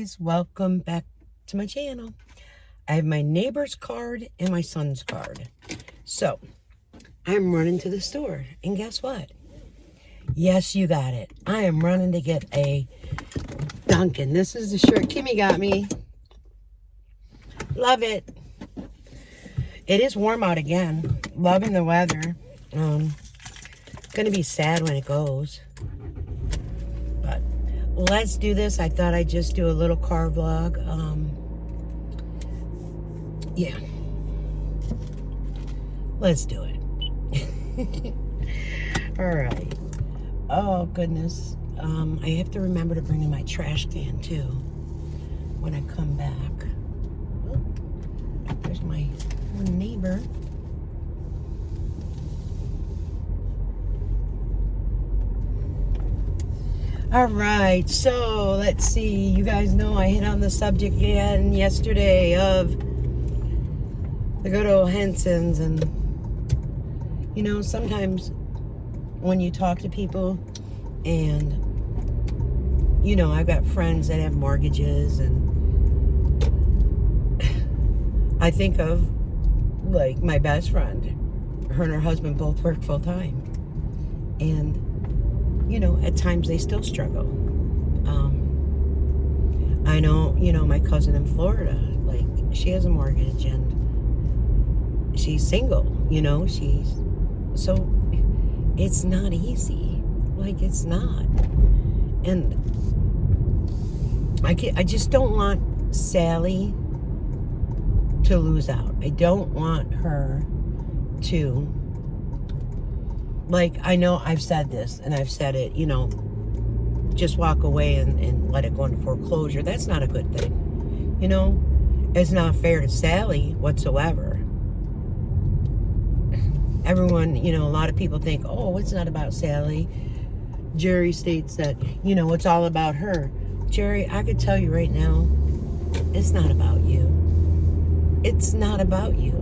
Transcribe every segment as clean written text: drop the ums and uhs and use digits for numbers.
guys, welcome back to my channel. I have my neighbor's card and my son's card. So, I'm running to the store, and guess what? Yes, you got it. I am running to get a Dunkin'. This is the shirt Kimmy got me. Love it. It is warm out again. Loving the weather. Gonna be sad when it goes. But let's do this. I thought I'd just do a little car vlog. Yeah. Let's do it. Alright. Oh, goodness. I have to remember to bring in my trash can, too, when I come back. Oh, there's my neighbor. Alright, so let's see. You guys know I hit on the subject again yesterday of the good old Hensons, and you know, sometimes when you talk to people, and you know, I've got friends that have mortgages, and I think of like my best friend. Her and her husband both work full time, and you know, at times they still struggle. I know, you know, my cousin in Florida, like, she has a mortgage and she's single, you know, so it's not easy. Like, it's not. And I just don't want Sally to lose out. I don't want her to, like, I know I've said this, and I've said it, you know, just walk away and let it go into foreclosure. That's not a good thing. You know, it's not fair to Sally whatsoever. Everyone, you know, a lot of people think, oh, it's not about Sally. Jerry states that, you know, it's all about her. Jerry, I could tell you right now, it's not about you. It's not about you.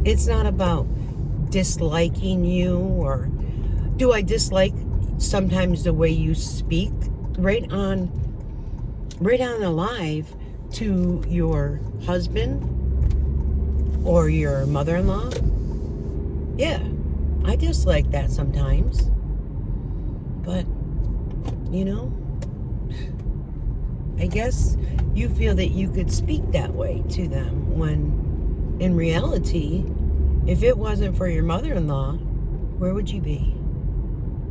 It's not about disliking you, or do I dislike sometimes the way you speak right on the live to your husband or your mother-in-law? Yeah, I dislike that sometimes, but you know, I guess you feel that you could speak that way to them, when in reality, if it wasn't for your mother-in-law, where would you be?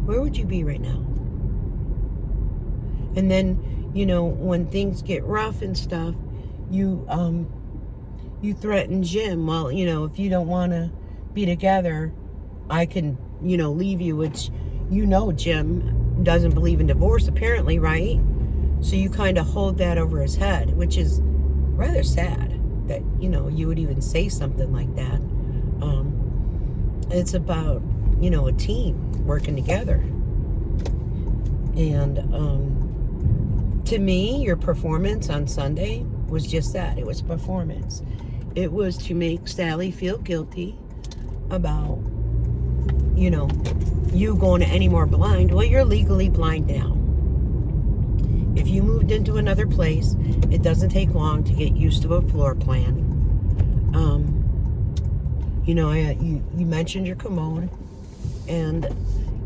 Where would you be right now? And then, you know, when things get rough and stuff, you threaten Jim. Well, you know, if you don't want to be together, I can, you know, leave you, which, you know, Jim doesn't believe in divorce, apparently, right? So you kind of hold that over his head, which is rather sad that, you know, you would even say something like that. It's about, you know, a team working together. And to me, your performance on Sunday was just that. It was a performance. It was to make Sally feel guilty about, you know, you going to any more blind. Well, you're legally blind now. If you moved into another place, it doesn't take long to get used to a floor plan. You know, you mentioned your commode, and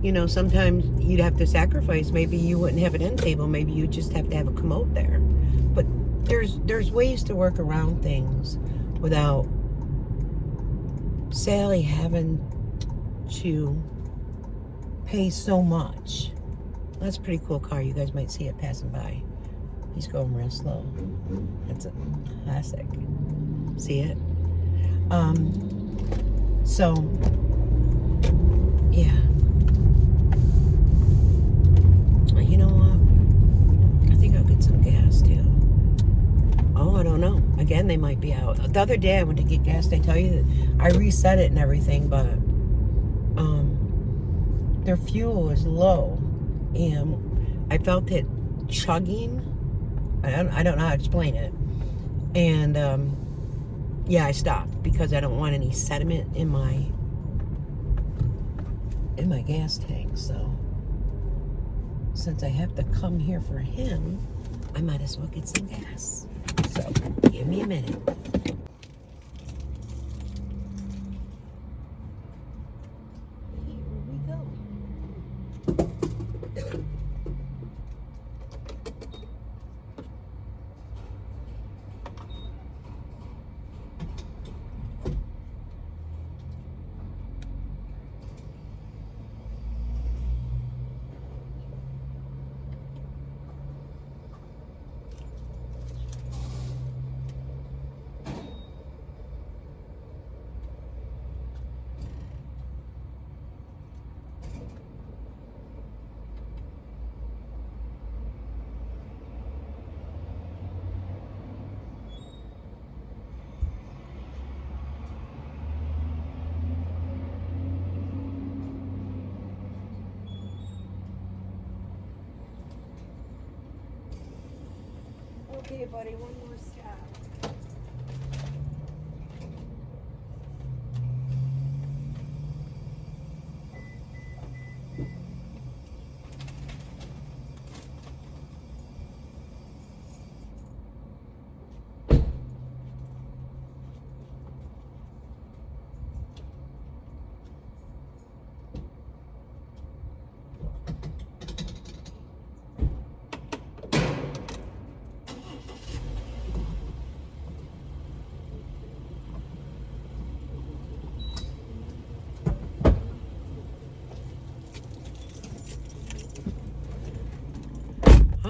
you know, sometimes you'd have to sacrifice. Maybe you wouldn't have an end table. Maybe you just have to have a commode there. But there's ways to work around things without Sally having to pay so much. That's a pretty cool car. You guys might see it passing by. He's going real slow. That's a classic. See it? So, yeah. You know what? I think I'll get some gas, too. Oh, I don't know. Again, they might be out. The other day I went to get gas. They tell you that I reset it and everything, but their fuel is low. And I felt it chugging. I don't know how to explain it. And yeah, I stopped because I don't want any sediment in my gas tank. So since I have to come here for him, I might as well get some gas. So, give me a minute. Here we go. Okay, buddy, one more stop.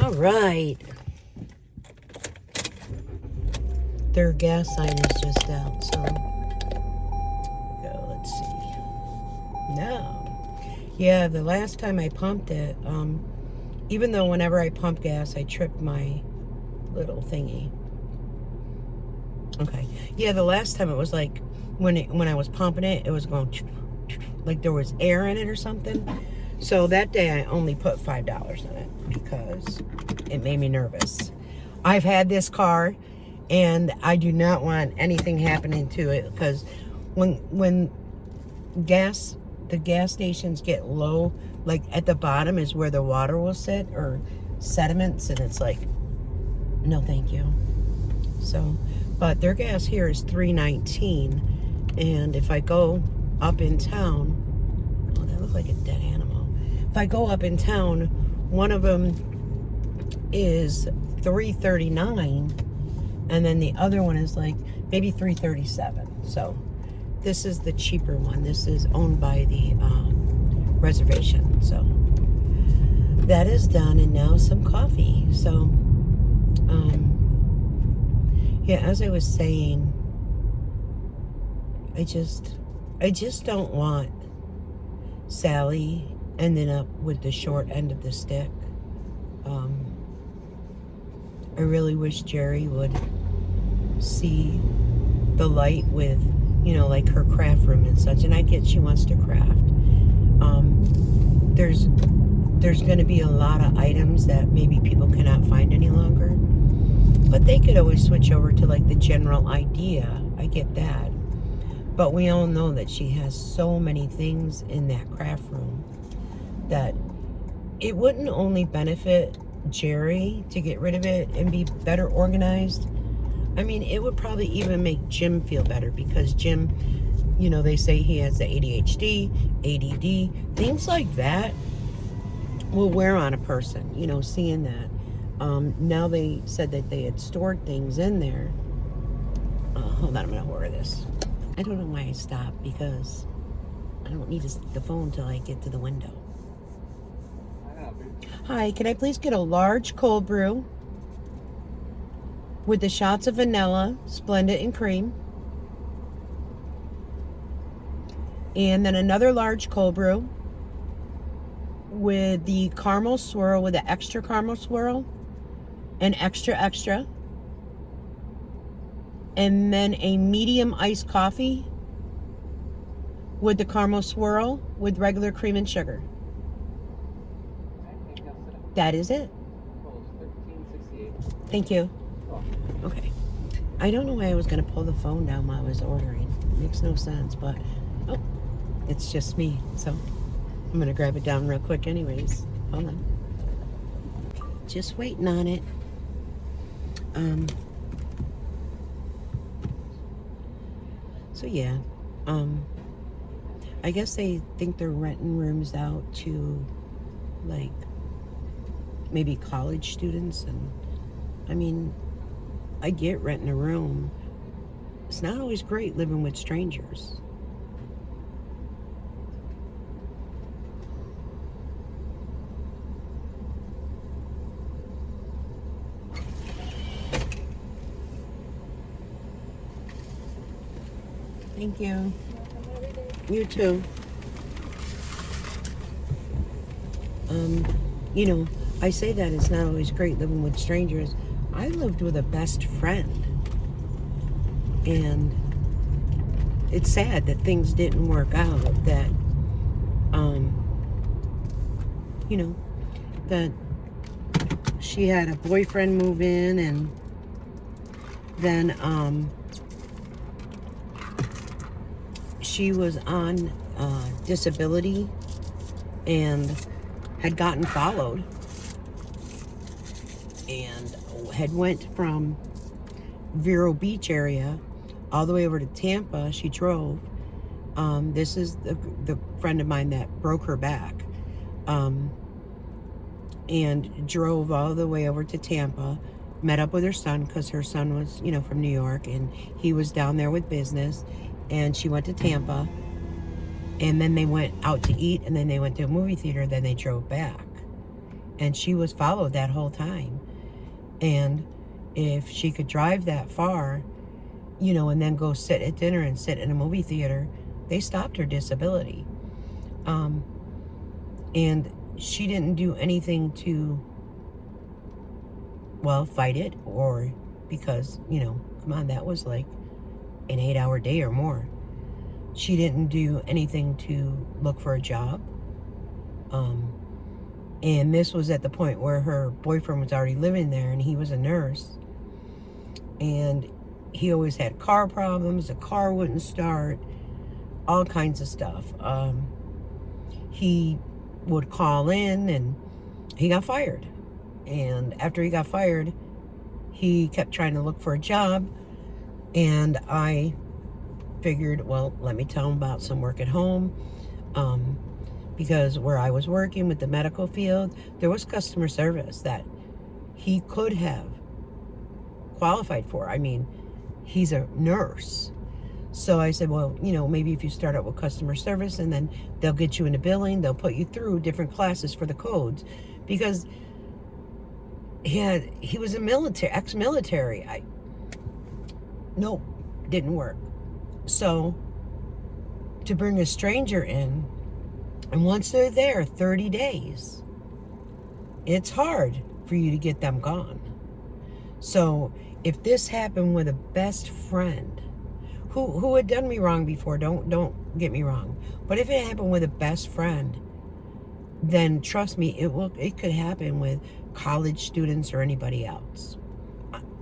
All right. Their gas sign is just out, so go. Let's see. No. Yeah, the last time I pumped it, even though whenever I pump gas, I trip my little thingy. Okay. Yeah, the last time it was like when I was pumping it, it was going like there was air in it or something. So that day I only put $5 in it because it made me nervous. I've had this car and I do not want anything happening to it because when the gas stations get low, like at the bottom is where the water will sit or sediments, and it's like, no thank you. So, but their gas here is $3.19, and if I go up in town, oh, that looks like a dead animal. If I go up in town, one of them is $3.39, and then the other one is like maybe $3.37. So this is the cheaper one. This is owned by the reservation. So that is done, and now some coffee. So yeah, as I was saying, I just don't want Sally ending up with the short end of the stick. I really wish Jerry would see the light with, you know, like her craft room and such. And I get she wants to craft. There's going to be a lot of items that maybe people cannot find any longer. But they could always switch over to like the general idea. I get that. But we all know that she has so many things in that craft room that it wouldn't only benefit Jerry to get rid of it and be better organized. I mean, it would probably even make Jim feel better because Jim, you know, they say he has the ADHD, ADD, things like that will wear on a person, you know, seeing that. Now they said that they had stored things in there. Hold on, I'm going to order this. I don't know why I stopped because I don't need the phone till I get to the window. Hi, can I please get a large cold brew with the shots of vanilla, Splendid and cream, and then another large cold brew with the caramel swirl, with the extra caramel swirl and extra, and then a medium iced coffee with the caramel swirl with regular cream and sugar. That is it. Thank you. Okay. I don't know why I was going to pull the phone down while I was ordering. It makes no sense, but oh, it's just me. So I'm going to grab it down real quick anyways. Hold on. Just waiting on it. So yeah, I guess they think they're renting rooms out to, like, maybe college students. And I mean, I get renting a room. It's not always great living with strangers. Thank you. You too. You know, I say that it's not always great living with strangers. I lived with a best friend, and it's sad that things didn't work out. That, you know, that she had a boyfriend move in, and then, she was on disability and had gotten followed, and had went from Vero Beach area all the way over to Tampa. She drove. This is the friend of mine that broke her back, and drove all the way over to Tampa, met up with her son, because her son was, you know, from New York, and he was down there with business. And she went to Tampa, and then they went out to eat, and then they went to a movie theater, then they drove back. And she was followed that whole time. And if she could drive that far, you know, and then go sit at dinner and sit in a movie theater, they stopped her disability. And she didn't do anything to, well, fight it, or because, you know, come on, that was like an 8-hour day or more. She didn't do anything to look for a job. And this was at the point where her boyfriend was already living there, and he was a nurse. And he always had car problems. The car wouldn't start. All kinds of stuff. He would call in, and he got fired. And after he got fired, he kept trying to look for a job. And I figured, well, let me tell him about some work at home. Because where I was working with the medical field, there was customer service that he could have qualified for. I mean, he's a nurse. So I said, well, you know, maybe if you start out with customer service, and then they'll get you into billing, they'll put you through different classes for the codes. Because he was a ex-military. Nope, didn't work. So to bring a stranger in, and once they're there 30 days, it's hard for you to get them gone. So if this happened with a best friend who had done me wrong before, don't get me wrong, but if it happened with a best friend, then trust me, it could happen with college students or anybody else.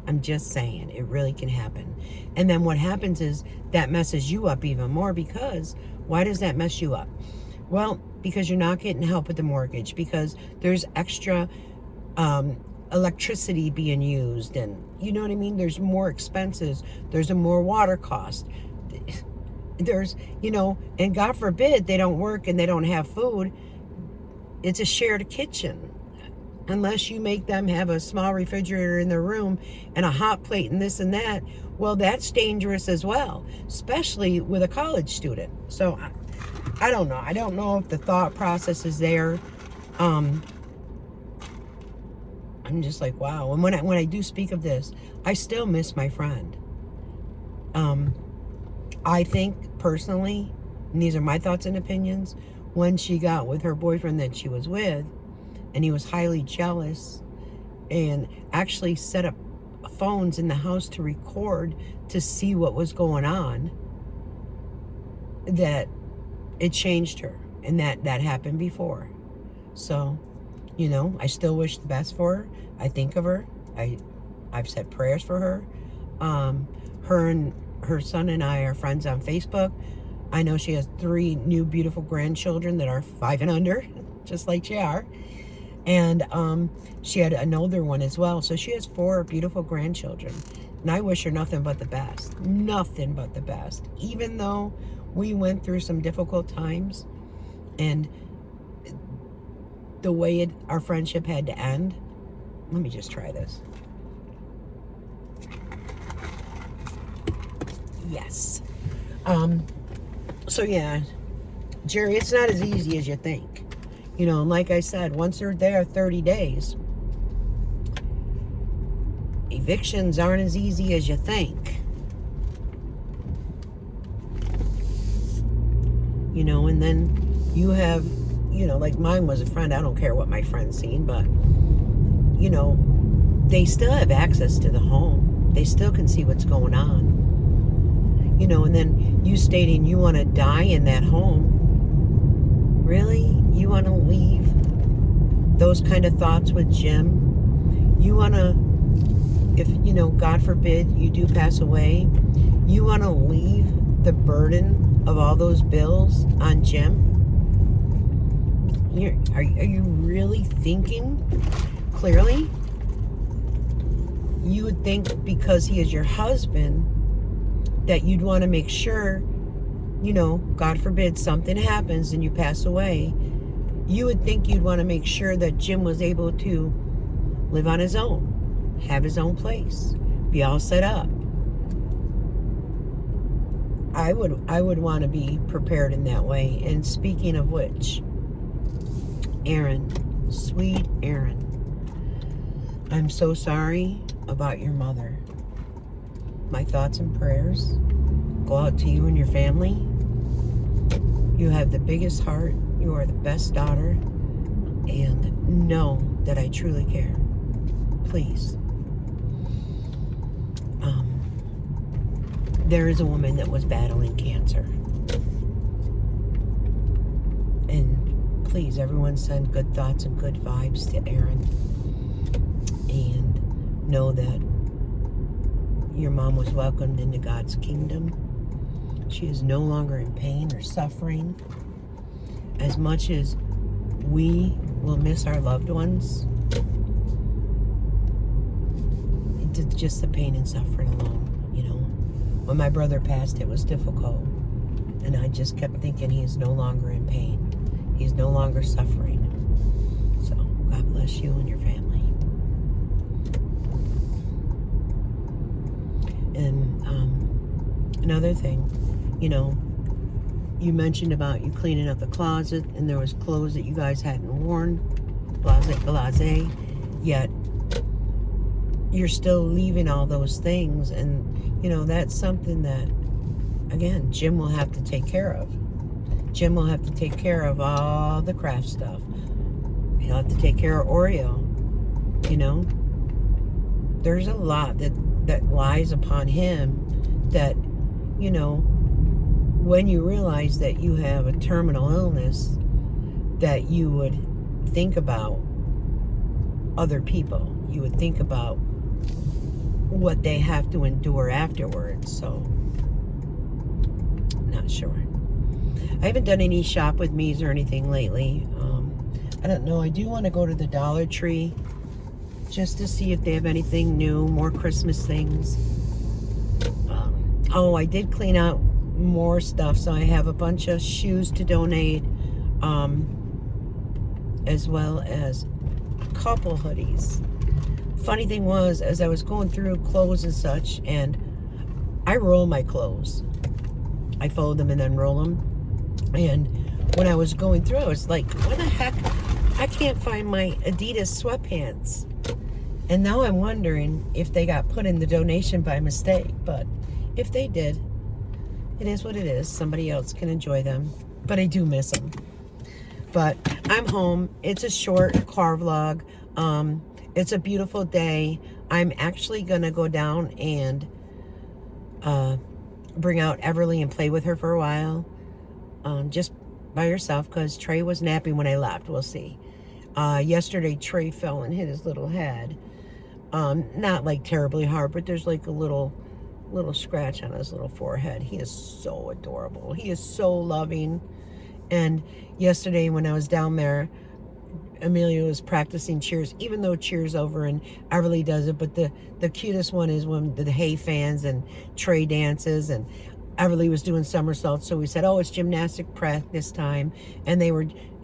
I'm just saying, it really can happen. And then what happens is that messes you up even more. Because why does that mess you up? Well, because you're not getting help with the mortgage, because there's extra electricity being used, and you know what I mean? There's more expenses. There's a more water cost. There's, you know, and God forbid they don't work and they don't have food. It's a shared kitchen. Unless you make them have a small refrigerator in their room and a hot plate and this and that, well, that's dangerous as well, especially with a college student. So I don't know. I don't know if the thought process is there. I'm just like, wow. And when I do speak of this, I still miss my friend. I think personally, and these are my thoughts and opinions, when she got with her boyfriend that she was with, and he was highly jealous, and actually set up phones in the house to record to see what was going on, that it changed her. And that happened before. So, you know, I still wish the best for her. I think of her. I've said prayers for her. Her and her son and I are friends on Facebook. I know she has 3 new beautiful grandchildren that are 5 and under, just like JR. And she had an older one as well. So she has 4 beautiful grandchildren. And I wish her nothing but the best. Nothing but the best. Even though we went through some difficult times and the way our friendship had to end. Let me just try this. Yes. So yeah, Jerry, it's not as easy as you think. You know, and like I said, once they're there 30 days, evictions aren't as easy as you think. You know, and then you have, you know, like mine was a friend. I don't care what my friend's seen, but, you know, they still have access to the home. They still can see what's going on. You know, and then you stating you want to die in that home. Really? You want to leave those kind of thoughts with Jim? You want to, if, you know, God forbid you do pass away, you want to leave the burden of all those bills on Jim? Are you really thinking clearly? You would think because he is your husband that you'd want to make sure, you know, God forbid something happens and you pass away, you would think you'd want to make sure that Jim was able to live on his own, have his own place, be all set up. I would want to be prepared in that way. And speaking of which, Aaron, sweet Aaron, I'm so sorry about your mother. My thoughts and prayers go out to you and your family. You have the biggest heart. You are the best daughter. And know that I truly care. Please. There is a woman that was battling cancer. And please, everyone send good thoughts and good vibes to Aaron. And know that your mom was welcomed into God's kingdom. She is no longer in pain or suffering. As much as we will miss our loved ones, it's just the pain and suffering alone, you know. When my brother passed, it was difficult. And I just kept thinking he is no longer in pain. He's no longer suffering. So, God bless you and your family. And another thing, you know, you mentioned about you cleaning up the closet and there was clothes that you guys hadn't worn, blase, yet you're still leaving all those things. And, you know, that's something that, again, Jim will have to take care of. Jim will have to take care of all the craft stuff. He'll have to take care of Oreo, you know. There's a lot that lies upon him that, you know, when you realize that you have a terminal illness, that you would think about other people. You would think about what they have to endure afterwards. So, not sure. I haven't done any shop with me's or anything lately. I don't know. I do want to go to the Dollar Tree just to see if they have anything new, more Christmas things. Oh, I did clean out more stuff, so I have a bunch of shoes to donate, as well as a couple hoodies. Funny thing was, as I was going through clothes and such, and I roll my clothes. I fold them and then roll them. And when I was going through, I was like, what the heck? I can't find my Adidas sweatpants. And now I'm wondering if they got put in the donation by mistake. But if they did, it is what it is. Somebody else can enjoy them. But I do miss them. But I'm home. It's a short car vlog. It's a beautiful day. I'm actually going to go down and bring out Everly and play with her for a while. Just by herself, because Trey was napping when I left. We'll see. Yesterday, Trey fell and hit his little head. Not like terribly hard, but there's like a little scratch on his little forehead. He is so adorable. He is so loving. And yesterday when I was down there, Amelia was practicing cheers, even though cheers over and Everly does it. But the cutest one is when the hay fans and Trey dances, and Everly was doing somersaults. So we said, oh, it's gymnastic practice time. And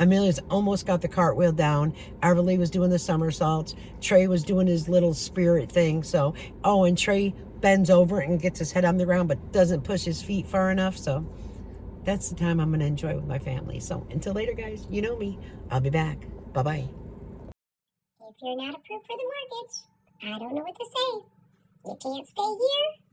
Amelia's almost got the cartwheel down. Everly was doing the somersaults. Trey was doing his little spirit thing. So, oh, and Trey bends over and gets his head on the ground, but doesn't push his feet far enough. So that's the time I'm going to enjoy with my family. So until later, guys, you know me. I'll be back. Bye-bye. If you're not approved for the mortgage, I don't know what to say. You can't stay here.